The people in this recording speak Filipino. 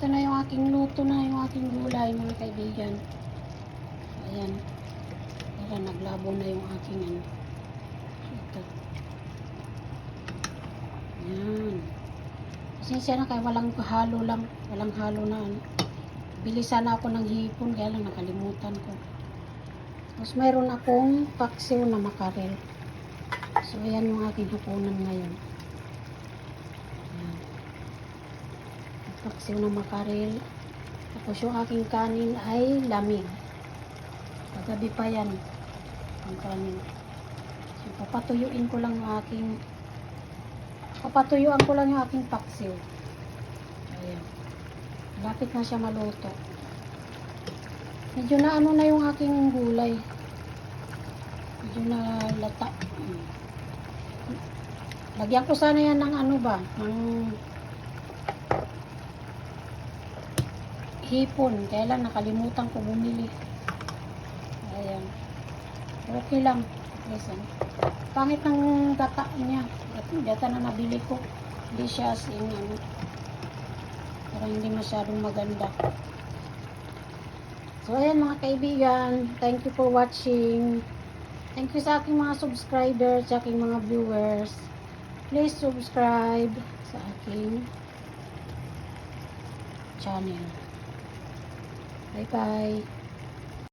Ito na yung aking luto na, yung aking gulay mga kaibigan. Ayan. Tara, naglabo na yung aking ano. Ito. Ayan. Pasensya na kaya walang halo lang. Walang halo na ano. Bilisan ako ng hipon kaya lang nakalimutan ko. Tapos mayroon akong paksiw na makarel. So ayan yung aking hapunan ngayon. Ayan. Paksiw na makarel. Tapos yung aking kanin ay lamig. Kagabi pa yan. Ang kanin. So papatuyuin ko lang yung aking paksiw. Ayan. Lapit na siya maluto. Medyo na ano na yung aking gulay. Medyo na lata. Lagyan ko sana yan ng ano ba? Ng hipon. Kaya lang nakalimutan ko bumili. Ayan. Okay lang. Listen. Pangit ng gata niya. Gata na nabili ko. Hindi siya as in ano. Parang hindi masyadong maganda. So, ayan mga kaibigan. Thank you for watching. Thank you sa aking mga subscribers, sa aking mga viewers. Please subscribe sa aking channel. Bye-bye.